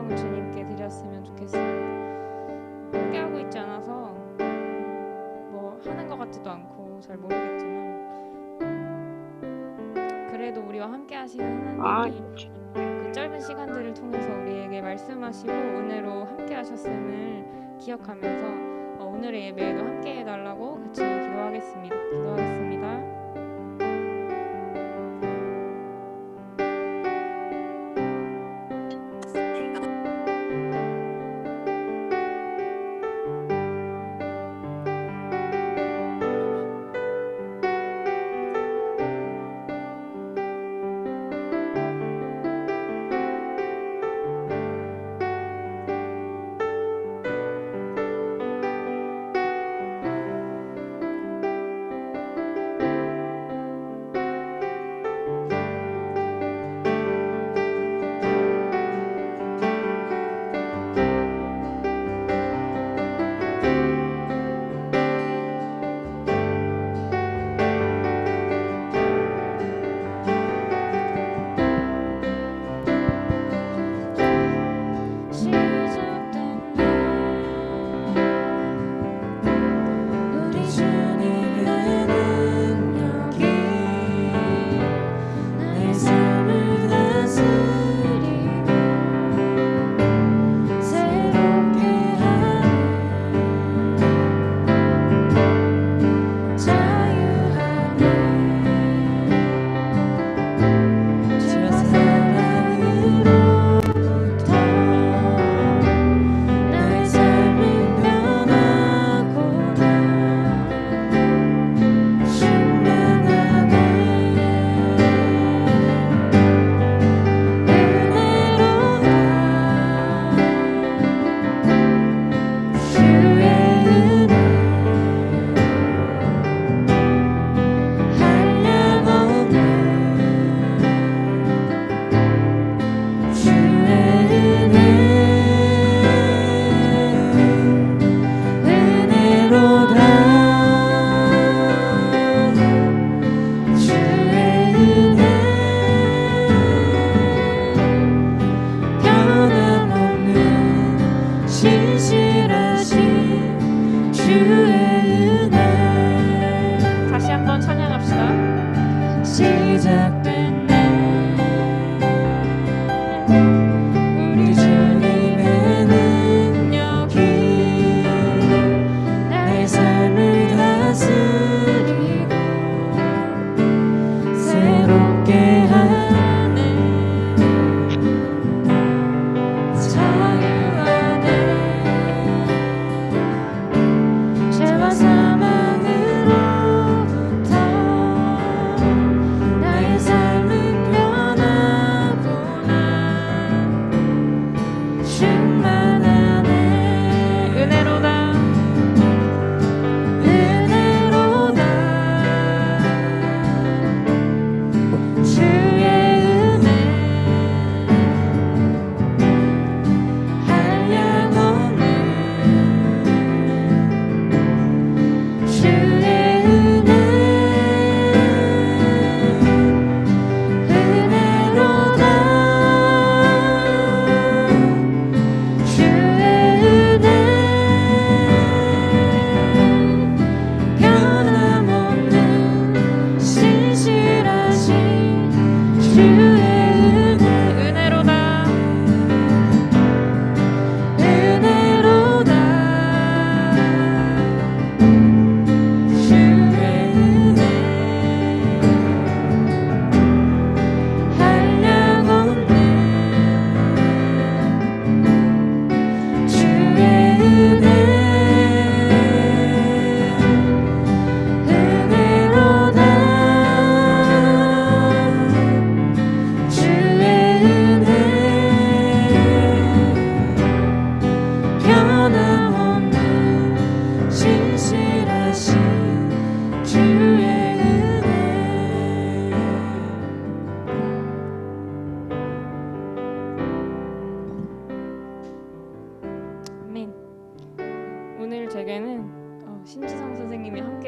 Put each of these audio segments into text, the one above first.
영광을 주님께 드렸으면 좋겠습니다. 함께하고 있지 않아서 뭐 하는 것 같지도 않고 잘 모르겠지만 그래도 우리와 함께 하시는 하나님이 그 짧은 시간들을 통해서 우리에게 말씀하시고 은혜로 함께 하셨음을 기억하면서 오늘의 예배에도 함께 해달라고 같이 기도하겠습니다.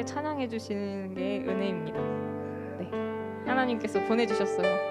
찬양해 주시는 게 은혜입니다. 네, 하나님께서 보내주셨어요.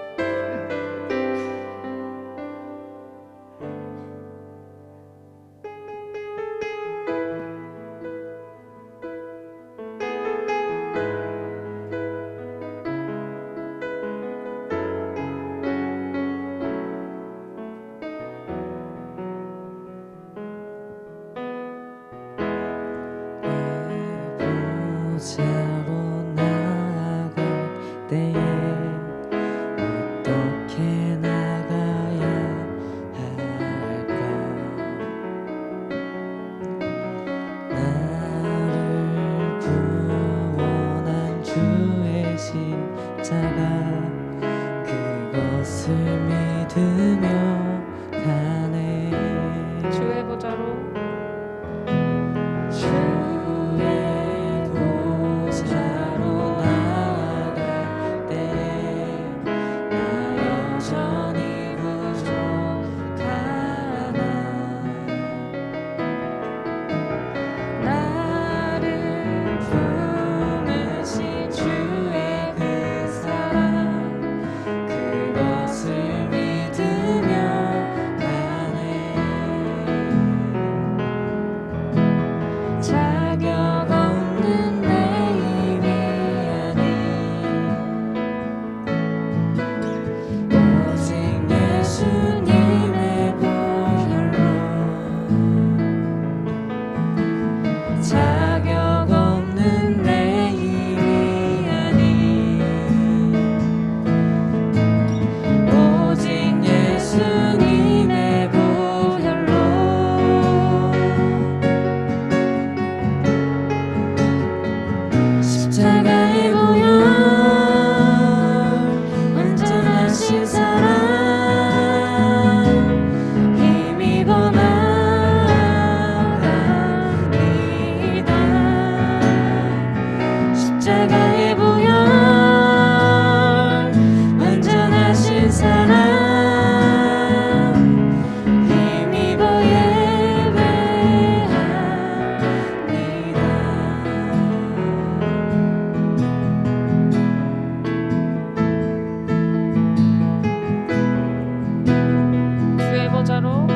보좌로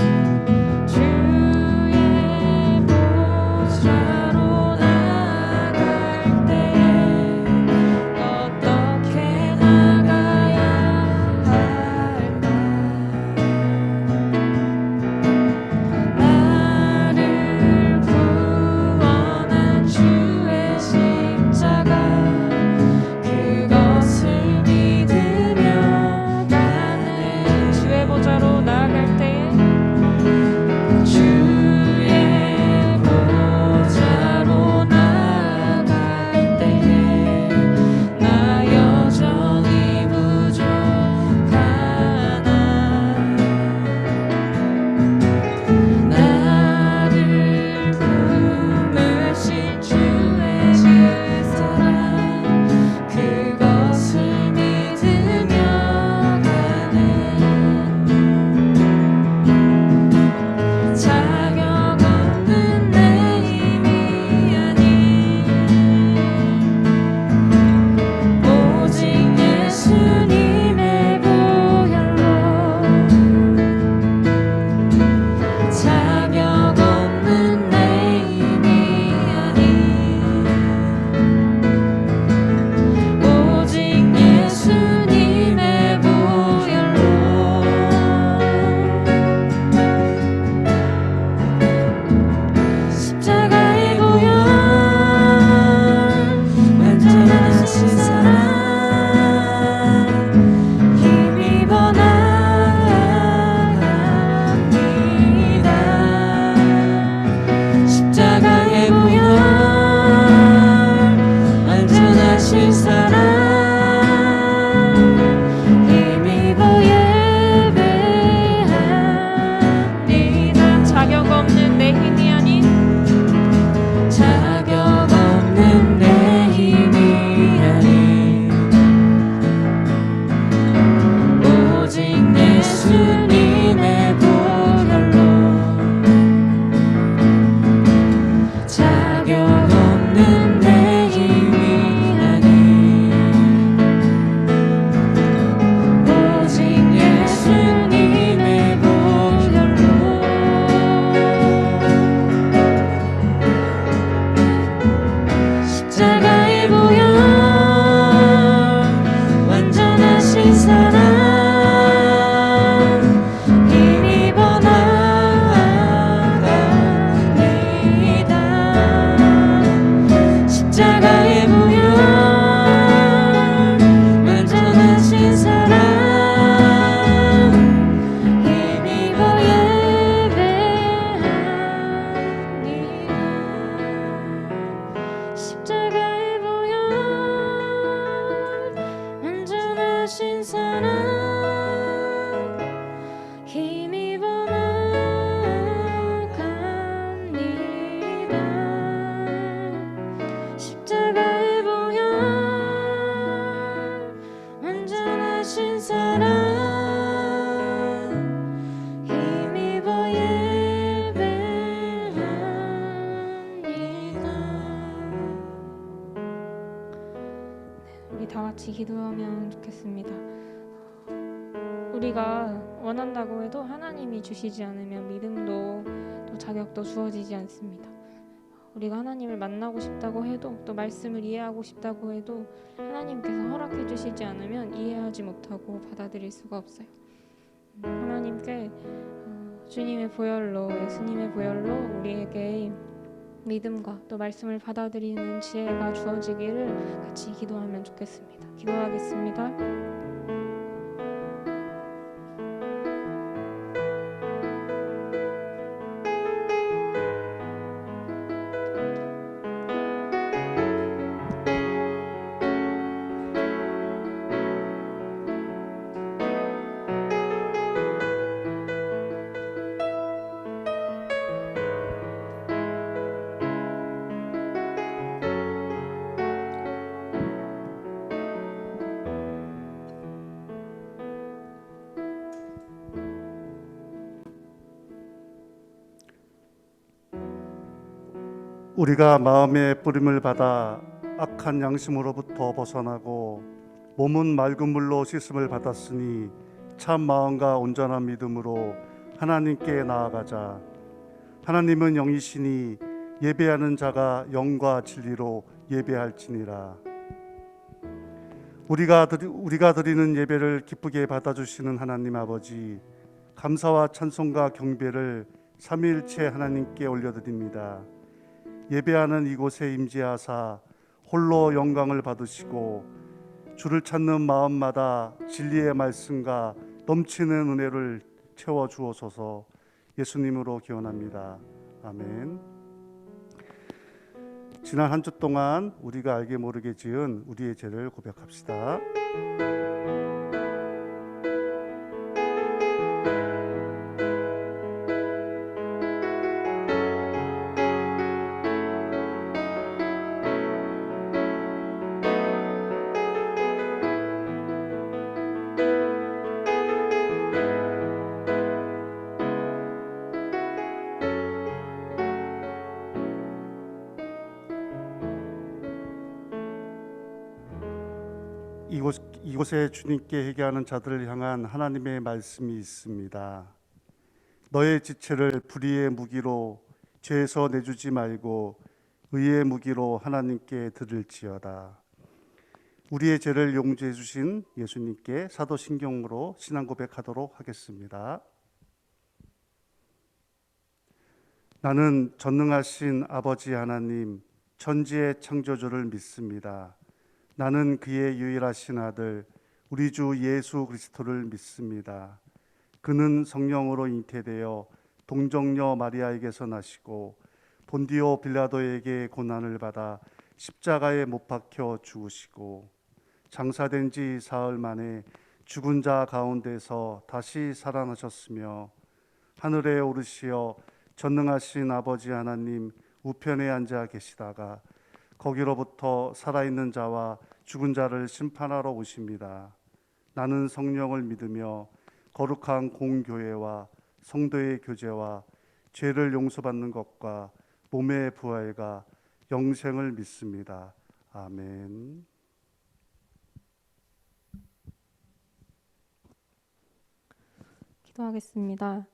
주의 보좌로 나갈 때에 어떻게 나가야 할까? 나를 구원한 주의 십자가 그것을 믿으며 가는 주의 보좌로 나갈 때에 주의 보좌로 나갈 때에 나 여전히 부족하나 나를 품으신 주의 사랑 그것을 믿으며 가는 자격 없는 내 힘이 아닌 오직 예수님의 보혈로 자격 없는 내 힘이 아닌 오직 예수님의 보혈로 십자가의 보혈 완전하신 사랑 힘입어 나갑니다. 십자가의 보혈 완전하신 사랑 힘입어 예배합니다. 자격 없는 내 힘이 아닌 자격 없는 내 힘이 아닌 오직 예수님의 보혈로 자격 없는 내 힘이 아닌 오직 예수님의 보혈로 십자가의 보혈 완전하신 사랑 힘입어 나갑니다. 십자가의 보혈 완전하신 사랑 힘입어 예배합니다. 십자가의 보혈 완전하신 사랑 힘입어 나갑니다. 십자가의 보혈 완전하신 사랑 힘입어 예배합니다. 우리 다 같이 기도하면 좋겠습니다. 우리가 원한다고 해도 하나님이 주시지 않으면 믿음도 또 자격도 주어지지 않습니다. 우리가 하나님을 만나고 싶다고 해도 또 말씀을 이해하고 싶다고 해도 하나님께서 허락해 주시지 않으면 이해하지 못하고 받아들일 수가 없어요. 하나님께 주님의 보혈로 예수님의 보혈로 우리에게 믿음과 또 말씀을 받아들이는 지혜가 주어지기를 같이 기도하면 좋겠습니다. 기도하겠습니다. 우리가 마음의 뿌림을 받아 악한 양심으로부터 벗어나고 몸은 맑은 물로 씻음을 받았으니 참 마음과 온전한 믿음으로 하나님께 나아가자. 하나님은 영이시니 예배하는 자가 영과 진리로 예배할지니라. 우리가 드리는 예배를 기쁘게 받아주시는 하나님 아버지, 감사와 찬송과 경배를 삼위일체 하나님께 올려드립니다. 예배하는 이곳에 임재하사 홀로 영광을 받으시고 주를 찾는 마음마다 진리의 말씀과 넘치는 은혜를 채워 주옵소서. 예수님으로 기원합니다. 아멘. 지난 한 주 동안 우리가 알게 모르게 지은 우리의 죄를 고백합시다. 이곳에 주님께 회개하는 자들을 향한 하나님의 말씀이 있습니다. 너의 지체를 불의의 무기로 죄에서 내주지 말고 의의 무기로 하나님께 드릴지어다. 우리의 죄를 용서해 주신 예수님께 사도신경으로 신앙 고백하도록 하겠습니다. 나는 전능하신 아버지 하나님, 천지의 창조주를 믿습니다. 나는 그의 유일하신 아들 우리 주 예수 그리스도를 믿습니다. 그는 성령으로 잉태되어 동정녀 마리아에게서 나시고 본디오 빌라도에게 고난을 받아 십자가에 못 박혀 죽으시고 장사된 지 사흘 만에 죽은 자 가운데서 다시 살아나셨으며 하늘에 오르시어 전능하신 아버지 하나님 우편에 앉아 계시다가 거기로부터 살아있는 자와 죽은 자를 심판하러 오십니다. 나는 성령을 믿으며 거룩한 공교회와 성도의 교제와 죄를 용서받는 것과 몸의 부활과 영생을 믿습니다. 아멘. 기도하겠습니다.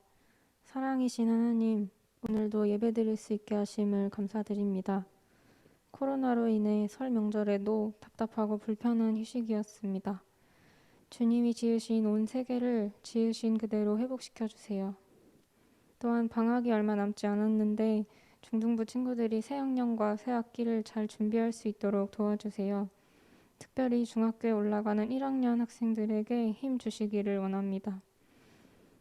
사랑이신 하나님, 오늘도 예배드릴 수 있게 하심을 감사드립니다. 코로나로 인해 설 명절에도 답답하고 불편한 휴식이었습니다. 주님이 지으신 온 세계를 지으신 그대로 회복시켜 주세요. 또한 방학이 얼마 남지 않았는데 중등부 친구들이 새 학년과 새 학기를 잘 준비할 수 있도록 도와주세요. 특별히 중학교에 올라가는 1학년 학생들에게 힘 주시기를 원합니다.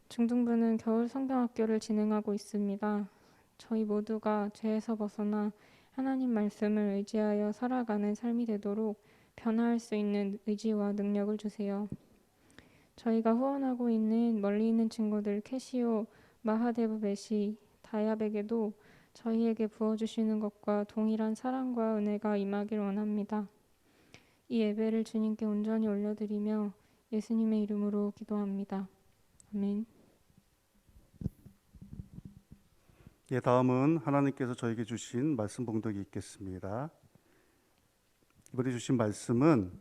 중등부는 겨울 성경학교를 진행하고 있습니다. 저희 모두가 죄에서 벗어나 하나님 말씀을 의지하여 살아가는 삶이 되도록 변화할 수 있는 의지와 능력을 주세요. 저희가 후원하고 있는 멀리 있는 친구들 캐시오, 마하데브 베시, 다야백에도 저희에게 부어주시는 것과 동일한 사랑과 은혜가 임하길 원합니다. 이 예배를 주님께 온전히 올려드리며 예수님의 이름으로 기도합니다. 아멘. 예, 다음은 하나님께서 저에게 주신 말씀 봉독이 있겠습니다. 이번에 주신 말씀은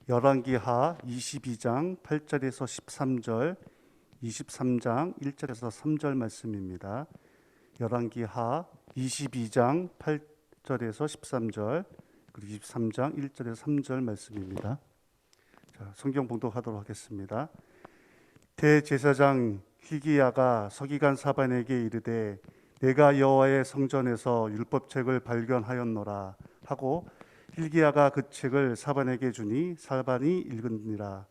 열왕기하 22장 8절에서 13절, 23장 1절에서 3절 말씀입니다. 열왕기하 22장 8절에서 13절, 그리고 23장 1절에서 3절 말씀입니다. 자, 성경 봉독하도록 하겠습니다. 대제사장 hil기야가 서기관 사반에게 이르되 내가 여호와의 성전에서 율법책을 발견하였노라 하고 hil기야가 그 책을 사반에게 주니 사반이 읽으니라.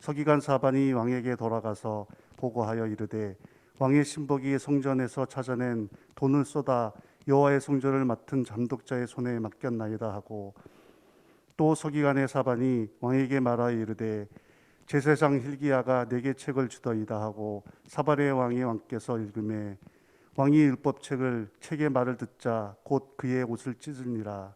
서기관 사반이 왕에게 돌아가서 보고하여 이르되 왕의 신복이 성전에서 찾아낸 돈을 쏟아 여호와의 성전을 맡은 잠독자의 손에 맡겼나이다 하고 또 서기관의 사반이 왕에게 말하여 이르되 제사장 hil기야가 내게 책을 주더이다 하고 사반의 왕께서 읽음에 왕이 율법책을 책의 말을 듣자 곧 그의 옷을 찢으니라.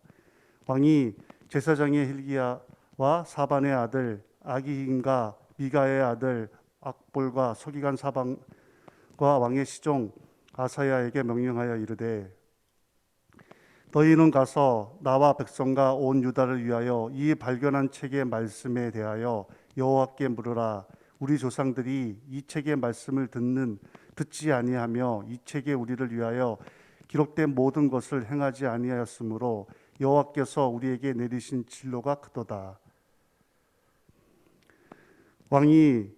왕이 제사장의 hil기야와 사반의 아들 아기힘과 미가의 아들 악볼과 서기관 사반과 왕의 시종 아사야에게 명령하여 이르되 너희는 가서 나와 백성과 온 유다를 위하여 이 발견한 책의 말씀에 대하여 여호와께 물으라. 우리 조상들이 이 책의 말씀을 듣는 듣지 아니하며 이 책에 우리를 위하여 기록된 모든 것을 행하지 아니하였으므로 여호와께서 우리에게 내리신 진노가 크도다. 왕이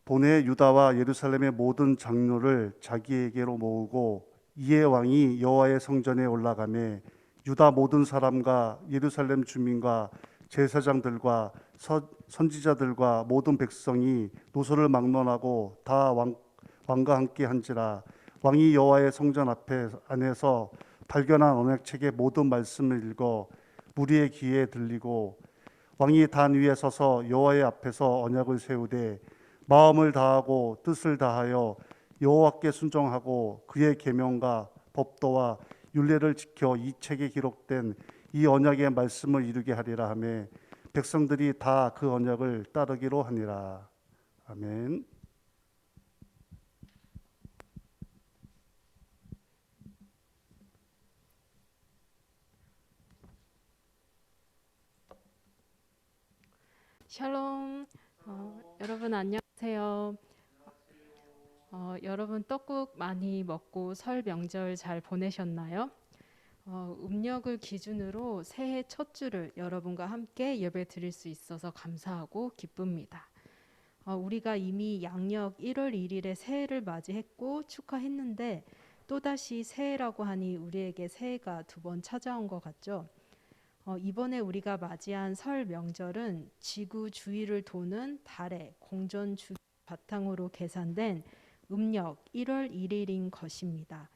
보내 유다와 예루살렘의 모든 장로를 자기에게로 모으고 이에 왕이 여호와의 성전에 올라가매 유다 모든 사람과 예루살렘 주민과 제사장들과 선지자들과 모든 백성이 노소를 막론하고 다 왕과 함께 한지라. 왕이 여호와의 성전 안에서 발견한 언약책의 모든 말씀을 읽어 무리의 귀에 들리고 왕이 단 위에 서서 여호와의 앞에서 언약을 세우되 마음을 다하고 뜻을 다하여 여호와께 순종하고 그의 계명과 법도와 율례를 지켜 이 책에 기록된 이 언약의 말씀을 이루게 하리라 하며 백성들이 다 그 언약을 따르기로 하니라. 아멘. 샬롬. 여러분 안녕하세요. 여러분 떡국 많이 먹고 설 명절 잘 보내셨나요? 음력을 기준으로 새해 첫 주를 여러분과 함께 예배 드릴 수 있어서 감사하고 기쁩니다. 우리가 이미 양력 1월 1일에 새해를 맞이했고 축하했는데 또다시 새해라고 하니 우리에게 새해가 두 번 찾아온 것 같죠? 이번에 우리가 맞이한 설 명절은 지구 주위를 도는 달의 공전 주 바탕으로 계산된 음력 1월 1일인 것입니다.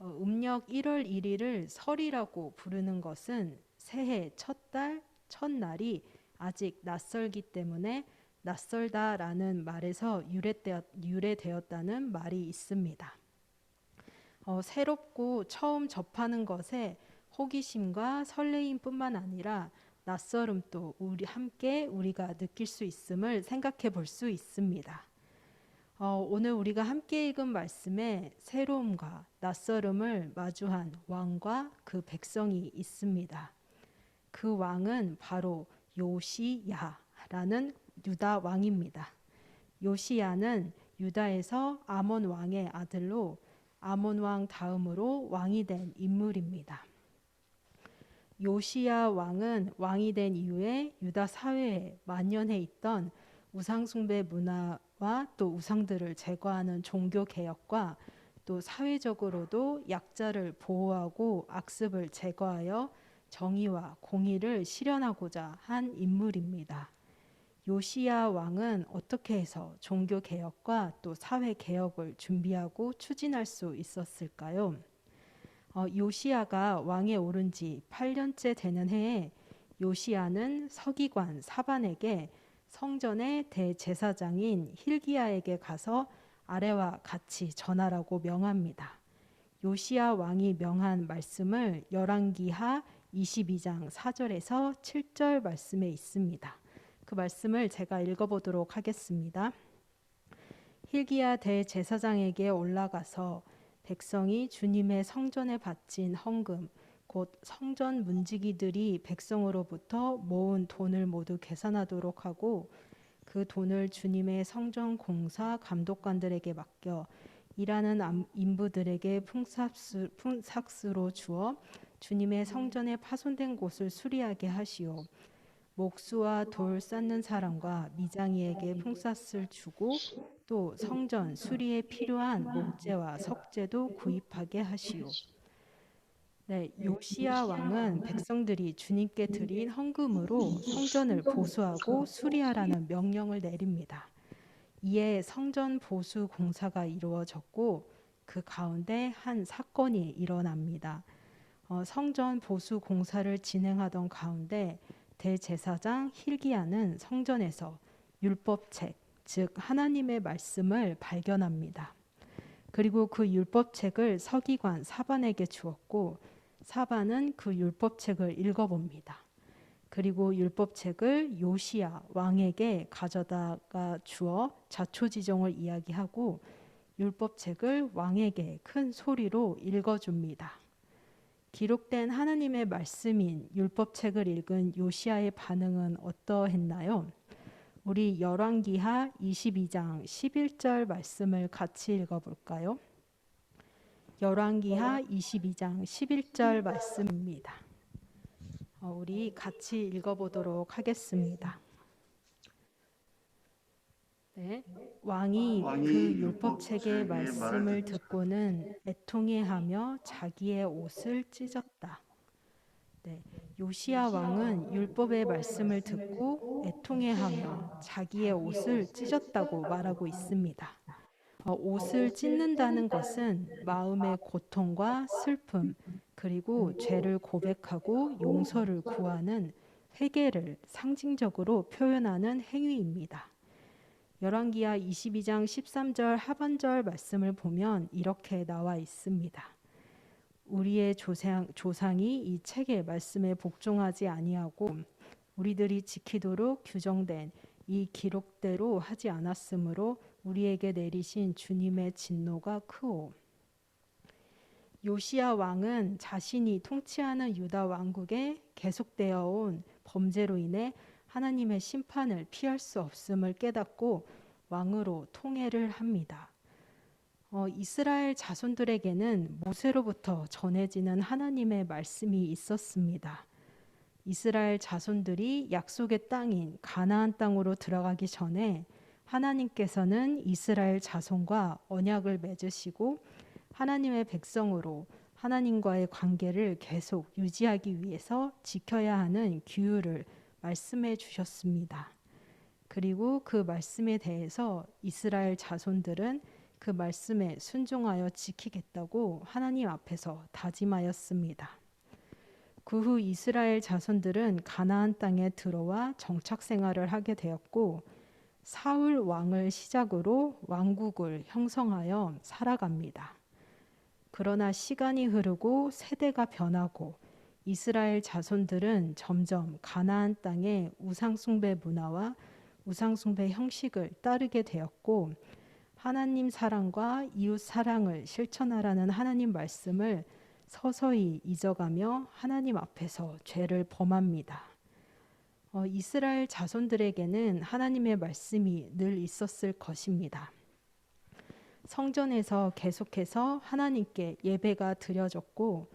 음력 1월 1일을 설이라고 부르는 것은 새해 첫 달, 첫날이 아직 낯설기 때문에 낯설다라는 말에서 유래되었다는 말이 있습니다. 새롭고 처음 접하는 것에 호기심과 설레임뿐만 아니라 낯설음도 우리가 느낄 수 있음을 생각해 볼 수 있습니다. 오늘 우리가 함께 읽은 말씀에 새로움과 낯설음을 마주한 왕과 그 백성이 있습니다. 그 왕은 바로 요시야라는 유다 왕입니다. 요시야는 유다에서 아몬 왕의 아들로 아몬 왕 다음으로 왕이 된 인물입니다. 요시야 왕은 왕이 된 이후에 유다 사회에 만연해 있던 우상숭배 문화와 또 우상들을 제거하는 종교 개혁과 또 사회적으로도 약자를 보호하고 악습을 제거하여 정의와 공의를 실현하고자 한 인물입니다. 요시야 왕은 어떻게 해서 종교 개혁과 또 사회 개혁을 준비하고 추진할 수 있었을까요? 요시야가 왕에 오른 지 8년째 되는 해에 요시야는 서기관 사반에게 성전의 대제사장인 힐기야에게 가서 아래와 같이 전하라고 명합니다. 요시야 왕이 명한 말씀을 열왕기하 22장 4절에서 7절 말씀에 있습니다. 그 말씀을 제가 읽어보도록 하겠습니다. 힐기야 대제사장에게 올라가서 백성이 주님의 성전에 바친 헌금 곧 성전 문지기들이 백성으로부터 모은 돈을 모두 계산하도록 하고 그 돈을 주님의 성전 공사 감독관들에게 맡겨 일하는 인부들에게 품삯으로 주어 주님의 성전에 파손된 곳을 수리하게 하시오. 목수와 돌 쌓는 사람과 미장이에게 품삯을 주고 또 성전 수리에 필요한 목재와 석재도 구입하게 하시오. 네, 요시야 왕은 백성들이 주님께 드린 헌금으로 성전을 보수하고 수리하라는 명령을 내립니다. 이에 성전 보수 공사가 이루어졌고 그 가운데 한 사건이 일어납니다. 성전 보수 공사를 진행하던 가운데 대제사장 힐기야는 성전에서 율법책, 즉 하나님의 말씀을 발견합니다. 그리고 그 율법책을 서기관 사반에게 주었고 사반은 그 율법책을 읽어봅니다. 그리고 율법책을 요시야 왕에게 가져다가 주어 자초지종을 이야기하고 율법책을 왕에게 큰 소리로 읽어줍니다. 기록된 하나님의 말씀인 율법책을 읽은 요시야의 반응은 어떠했나요? 우리 열왕기하 22장 11절 말씀을 같이 읽어볼까요? 열왕기하 22장 11절 말씀입니다. 우리 같이 읽어보도록 하겠습니다. 네. 왕이 그 율법책의 말씀을 듣고는 애통해하며 자기의 옷을 찢었다. 네. 요시야 왕은 율법의 말씀을 듣고 애통해하며 자기의 옷을 찢었다고 말하고 있습니다. 옷을 찢는다는 것은 마음의 고통과 슬픔, 그리고 죄를 고백하고 용서를 구하는 회개를 상징적으로 표현하는 행위입니다. 열왕기하 22장 13절 하반절 말씀을 보면 이렇게 나와 있습니다. 우리의 조상이 이 책의 말씀에 복종하지 아니하고 우리들이 지키도록 규정된 이 기록대로 하지 않았으므로 우리에게 내리신 주님의 진노가 크오. 요시야 왕은 자신이 통치하는 유다 왕국에 계속되어 온 범죄로 인해 하나님의 심판을 피할 수 없음을 깨닫고 왕으로 통해를 합니다. 이스라엘 자손들에게는 모세로부터 전해지는 하나님의 말씀이 있었습니다. 이스라엘 자손들이 약속의 땅인 가나안 땅으로 들어가기 전에 하나님께서는 이스라엘 자손과 언약을 맺으시고 하나님의 백성으로 하나님과의 관계를 계속 유지하기 위해서 지켜야 하는 규율을 말씀해 주셨습니다. 그리고 그 말씀에 대해서 이스라엘 자손들은 그 말씀에 순종하여 지키겠다고 하나님 앞에서 다짐하였습니다. 그 후 이스라엘 자손들은 가나안 땅에 들어와 정착 생활을 하게 되었고 사울 왕을 시작으로 왕국을 형성하여 살아갑니다. 그러나 시간이 흐르고 세대가 변하고 이스라엘 자손들은 점점 가나안 땅의 우상숭배 문화와 우상숭배 형식을 따르게 되었고 하나님 사랑과 이웃 사랑을 실천하라는 하나님 말씀을 서서히 잊어가며 하나님 앞에서 죄를 범합니다. 이스라엘 자손들에게는 하나님의 말씀이 늘 있었을 것입니다. 성전에서 계속해서 하나님께 예배가 드려졌고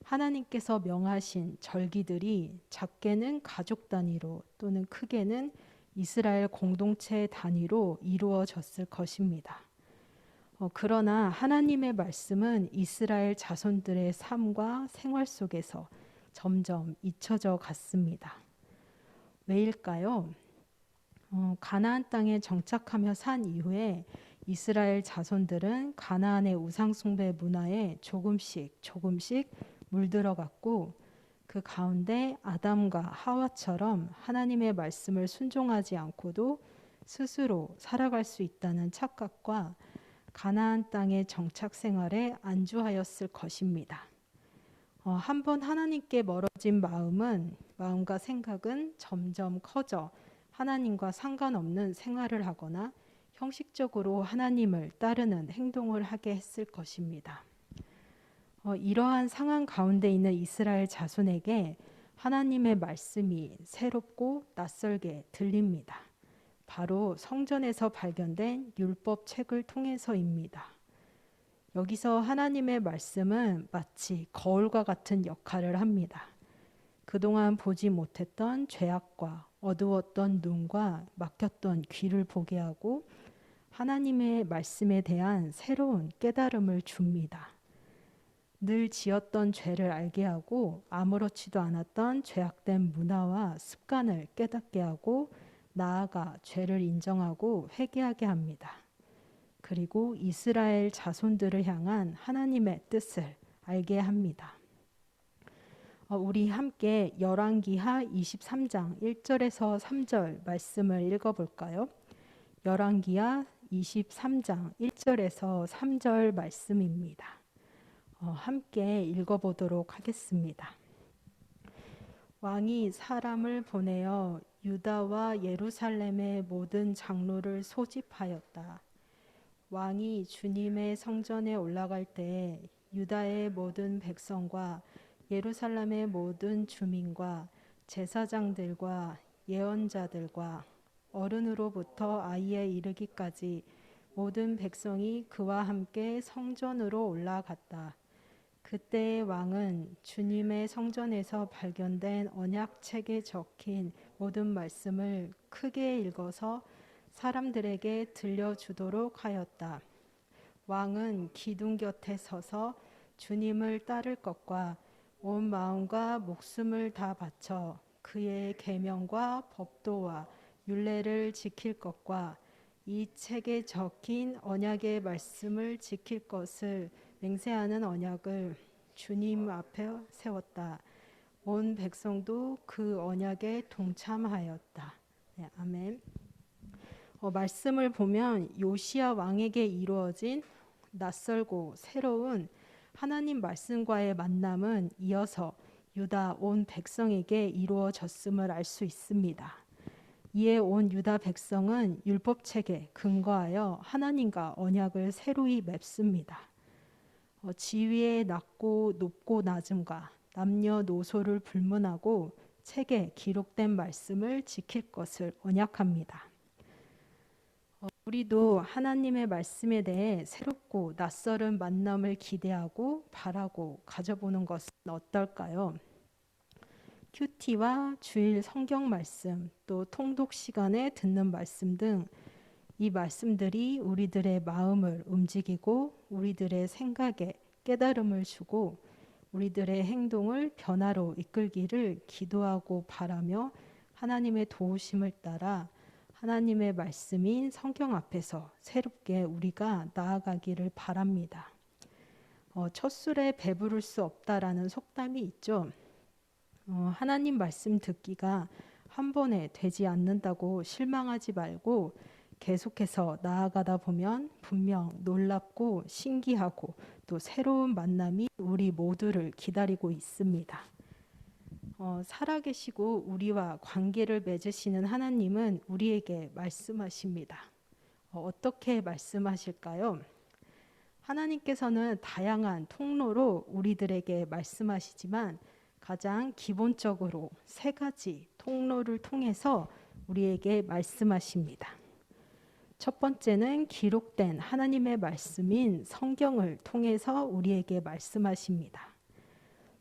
하나님께서 명하신 절기들이 작게는 가족 단위로 또는 크게는 이스라엘 공동체 단위로 이루어졌을 것입니다. 그러나 하나님의 말씀은 이스라엘 자손들의 삶과 생활 속에서 점점 잊혀져 갔습니다. 왜일까요? 가나안 땅에 정착하며 산 이후에 이스라엘 자손들은 가나안의 우상숭배 문화에 조금씩 물들어갔고 그 가운데 아담과 하와처럼 하나님의 말씀을 순종하지 않고도 스스로 살아갈 수 있다는 착각과 가나안 땅의 정착 생활에 안주하였을 것입니다. 한번 하나님께 멀어진 마음과 생각은 점점 커져 하나님과 상관없는 생활을 하거나 형식적으로 하나님을 따르는 행동을 하게 했을 것입니다. 이러한 상황 가운데 있는 이스라엘 자손에게 하나님의 말씀이 새롭고 낯설게 들립니다. 바로 성전에서 발견된 율법 책을 통해서입니다. 여기서 하나님의 말씀은 마치 거울과 같은 역할을 합니다. 그동안 보지 못했던 죄악과 어두웠던 눈과 막혔던 귀를 보게 하고 하나님의 말씀에 대한 새로운 깨달음을 줍니다. 늘 지었던 죄를 알게 하고 아무렇지도 않았던 죄악된 문화와 습관을 깨닫게 하고 나아가 죄를 인정하고 회개하게 합니다. 그리고 이스라엘 자손들을 향한 하나님의 뜻을 알게 합니다. 우리 함께 열왕기하 23장 1절에서 3절 말씀을 읽어볼까요? 열왕기하 23장 1절에서 3절 말씀입니다. 함께 읽어보도록 하겠습니다. 왕이 사람을 보내어 유다와 예루살렘의 모든 장로를 소집하였다. 왕이 주님의 성전에 올라갈 때 유다의 모든 백성과 예루살렘의 모든 주민과 제사장들과 예언자들과 어른으로부터 아이에 이르기까지 모든 백성이 그와 함께 성전으로 올라갔다. 그때의 왕은 주님의 성전에서 발견된 언약책에 적힌 모든 말씀을 크게 읽어서 사람들에게 들려주도록 하였다. 왕은 기둥 곁에 서서 주님을 따를 것과 온 마음과 목숨을 다 바쳐 그의 계명과 법도와 율례를 지킬 것과 이 책에 적힌 언약의 말씀을 지킬 것을 맹세하는 언약을 주님 앞에 세웠다. 온 백성도 그 언약에 동참하였다. 네, 아멘. 말씀을 보면 요시야 왕에게 이루어진 낯설고 새로운 하나님 말씀과의 만남은 이어서 유다 온 백성에게 이루어졌음을 알 수 있습니다. 이에 온 유다 백성은 율법책에 근거하여 하나님과 언약을 새로이 맺습니다. 지위의 낮고 높고 낮음과 남녀노소를 불문하고 책에 기록된 말씀을 지킬 것을 언약합니다. 우리도 하나님의 말씀에 대해 새롭고 낯설은 만남을 기대하고 바라고 가져보는 것은 어떨까요? 큐티와 주일 성경 말씀, 또 통독 시간에 듣는 말씀 등 이 말씀들이 우리들의 마음을 움직이고 우리들의 생각에 깨달음을 주고 우리들의 행동을 변화로 이끌기를 기도하고 바라며 하나님의 도우심을 따라 하나님의 말씀인 성경 앞에서 새롭게 우리가 나아가기를 바랍니다. 첫 술에 배부를 수 없다라는 속담이 있죠. 하나님 말씀 듣기가 한 번에 되지 않는다고 실망하지 말고 계속해서 나아가다 보면 분명 놀랍고 신기하고 또 새로운 만남이 우리 모두를 기다리고 있습니다. 살아계시고 우리와 관계를 맺으시는 하나님은 우리에게 말씀하십니다. 어떻게 말씀하실까요? 하나님께서는 다양한 통로로 우리들에게 말씀하시지만 가장 기본적으로 세 가지 통로를 통해서 우리에게 말씀하십니다. 첫 번째는 기록된 하나님의 말씀인 성경을 통해서 우리에게 말씀하십니다.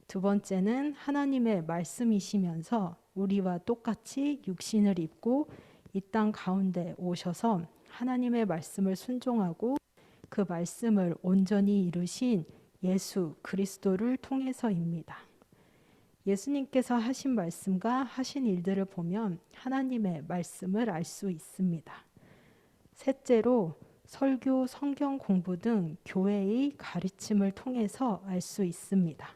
두 번째는 하나님의 말씀이시면서 우리와 똑같이 육신을 입고 이 땅 가운데 오셔서 하나님의 말씀을 순종하고 그 말씀을 온전히 이루신 예수 그리스도를 통해서입니다. 예수님께서 하신 말씀과 하신 일들을 보면 하나님의 말씀을 알 수 있습니다. 셋째로 설교, 성경 공부 등 교회의 가르침을 통해서 알 수 있습니다.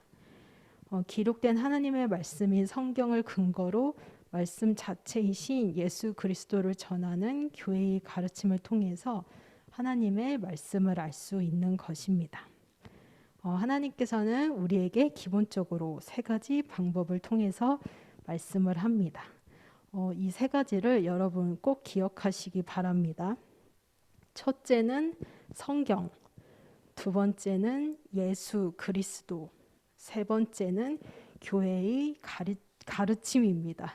기록된 하나님의 말씀인 성경을 근거로 말씀 자체이신 예수 그리스도를 전하는 교회의 가르침을 통해서 하나님의 말씀을 알 수 있는 것입니다. 하나님께서는 우리에게 기본적으로 세 가지 방법을 통해서 말씀을 합니다. 이 세 가지를 여러분 꼭 기억하시기 바랍니다. 첫째는 성경, 두 번째는 예수 그리스도, 세 번째는 교회의 가르침입니다.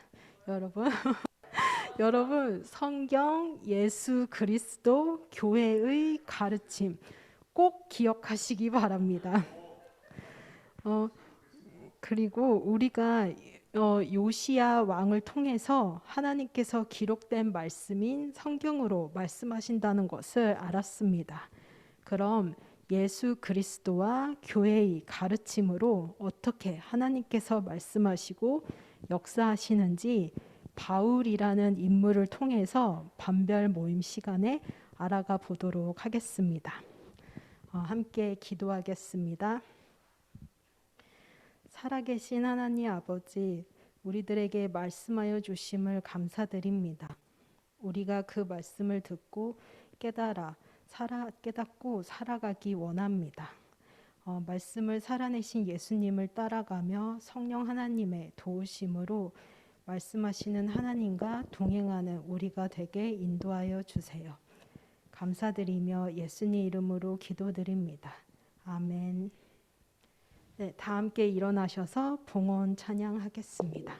여러분 성경, 예수 그리스도, 교회의 가르침 꼭 기억하시기 바랍니다. 그리고 우리가 요시야 왕을 통해서 하나님께서 기록된 말씀인 성경으로 말씀하신다는 것을 알았습니다. 그럼 예수 그리스도와 교회의 가르침으로 어떻게 하나님께서 말씀하시고 역사하시는지 바울이라는 인물을 통해서 반별 모임 시간에 알아가 보도록 하겠습니다. 함께 기도하겠습니다. 살아계신 하나님 아버지, 우리들에게 말씀하여 주심을 감사드립니다. 우리가 그 말씀을 듣고 깨닫고 살아가기 원합니다. 말씀을 살아내신 예수님을 따라가며 성령 하나님의 도우심으로 말씀하시는 하나님과 동행하는 우리가 되게 인도하여 주세요. 감사드리며 예수님 이름으로 기도드립니다. 아멘. 네, 다 함께 일어나셔서 봉헌 찬양하겠습니다.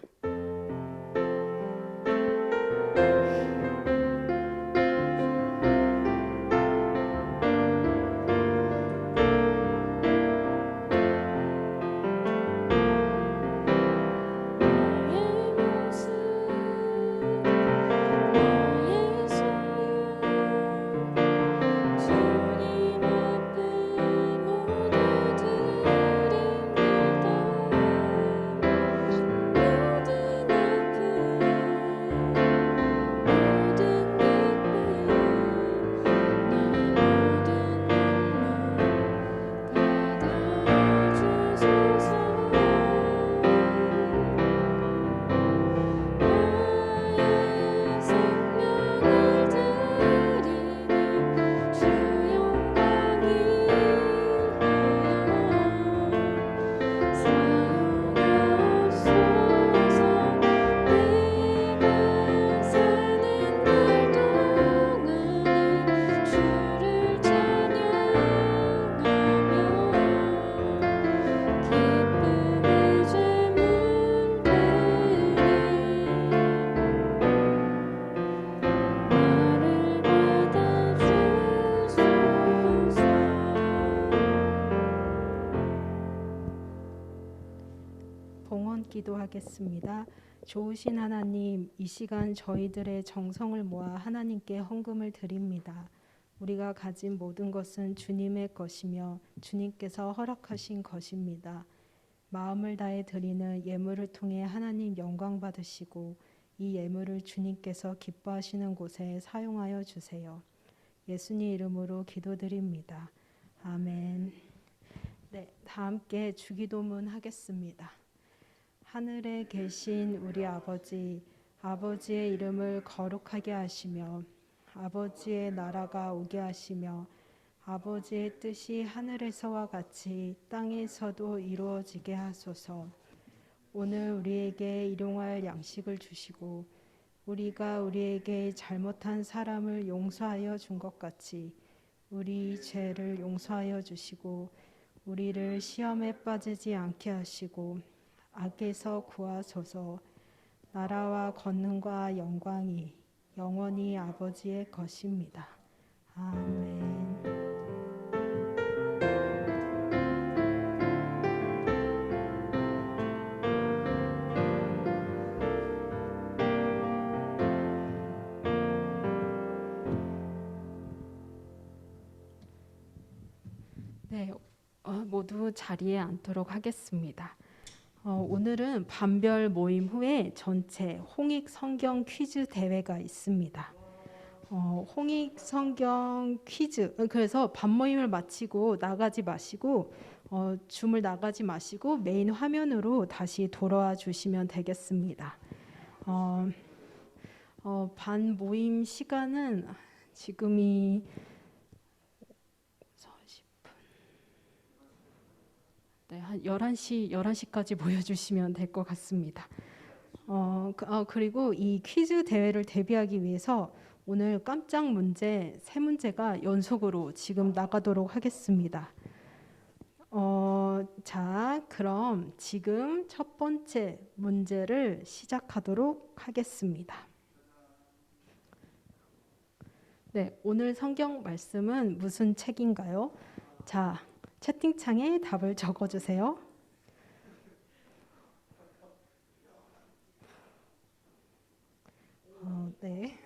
기도하겠습니다. 좋으신 하나님, 이 시간 저희들의 정성을 모아 하나님께 헌금을 드립니다. 우리가 가진 모든 것은 주님의 것이며 주님께서 허락하신 것입니다. 마음을 다해 드리는 예물을 통해 하나님 영광 받으시고 이 예물을 주님께서 기뻐하시는 곳에 사용하여 주세요. 예수님 이름으로 기도드립니다. 아멘. 네, 다 함께 주기도문 하겠습니다. 하늘에 계신 우리 아버지, 아버지의 이름을 거룩하게 하시며 아버지의 나라가 오게 하시며 아버지의 뜻이 하늘에서와 같이 땅에서도 이루어지게 하소서. 오늘 우리에게 일용할 양식을 주시고 우리가 우리에게 잘못한 사람을 용서하여 준 것 같이 우리 죄를 용서하여 주시고 우리를 시험에 빠지지 않게 하시고 악에서 구하소서. 나라와 권능과 영광이 영원히 아버지의 것입니다. 아멘. 네, 모두 자리에 앉도록 하겠습니다. 오늘은 반별 모임 후에 전체 홍익 성경 퀴즈 대회가 있습니다. 홍익 성경 퀴즈, 그래서 반모임을 마치고 나가지 마시고 줌을 나가지 마시고 메인 화면으로 다시 돌아와 주시면 되겠습니다. 반 모임 시간은 지금이 40분. 네, 한 11시까지 모여주시면 될 것 같습니다. 그리고 이 퀴즈 대회를 대비하기 위해서 오늘 깜짝 문제 3문제가 연속으로 지금 나가도록 하겠습니다. 자, 그럼 지금 첫 번째 문제를 시작하도록 하겠습니다. 네, 오늘 성경 말씀은 무슨 책인가요? 자, 채팅창에 답을 적어주세요. 네.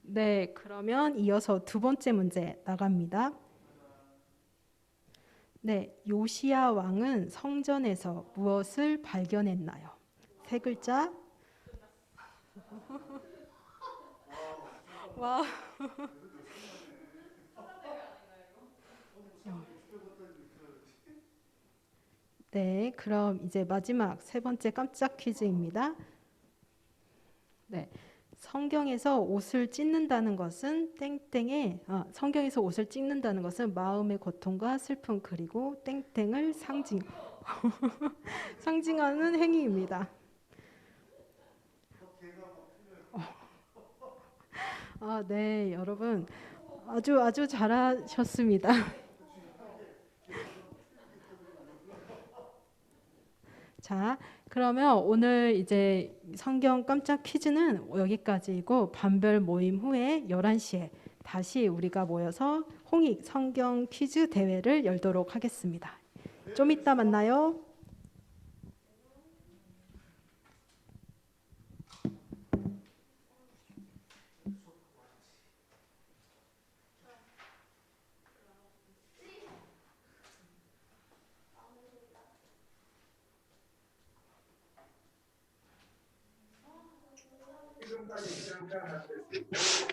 네, 그러면 이어서 두 번째 문제 나갑니다. 네, 요시야 왕은 성전에서 무엇을 발견했나요? 세 글자. 와. 네, 그럼 이제 마지막 세 번째 깜짝 퀴즈입니다. 네, 성경에서 옷을 찢는다는 것은 성경에서 옷을 찢는다는 것은 마음의 고통과 슬픔 그리고 땡땡을 상징하는 행위입니다. 네, 여러분 아주 잘하셨습니다. 자, 그러면 오늘 이제 성경 깜짝 퀴즈는 여기까지이고 반별 모임 후에 11시에 다시 우리가 모여서 홍익 성경 퀴즈 대회를 열도록 하겠습니다. 좀 이따 만나요. 지금까지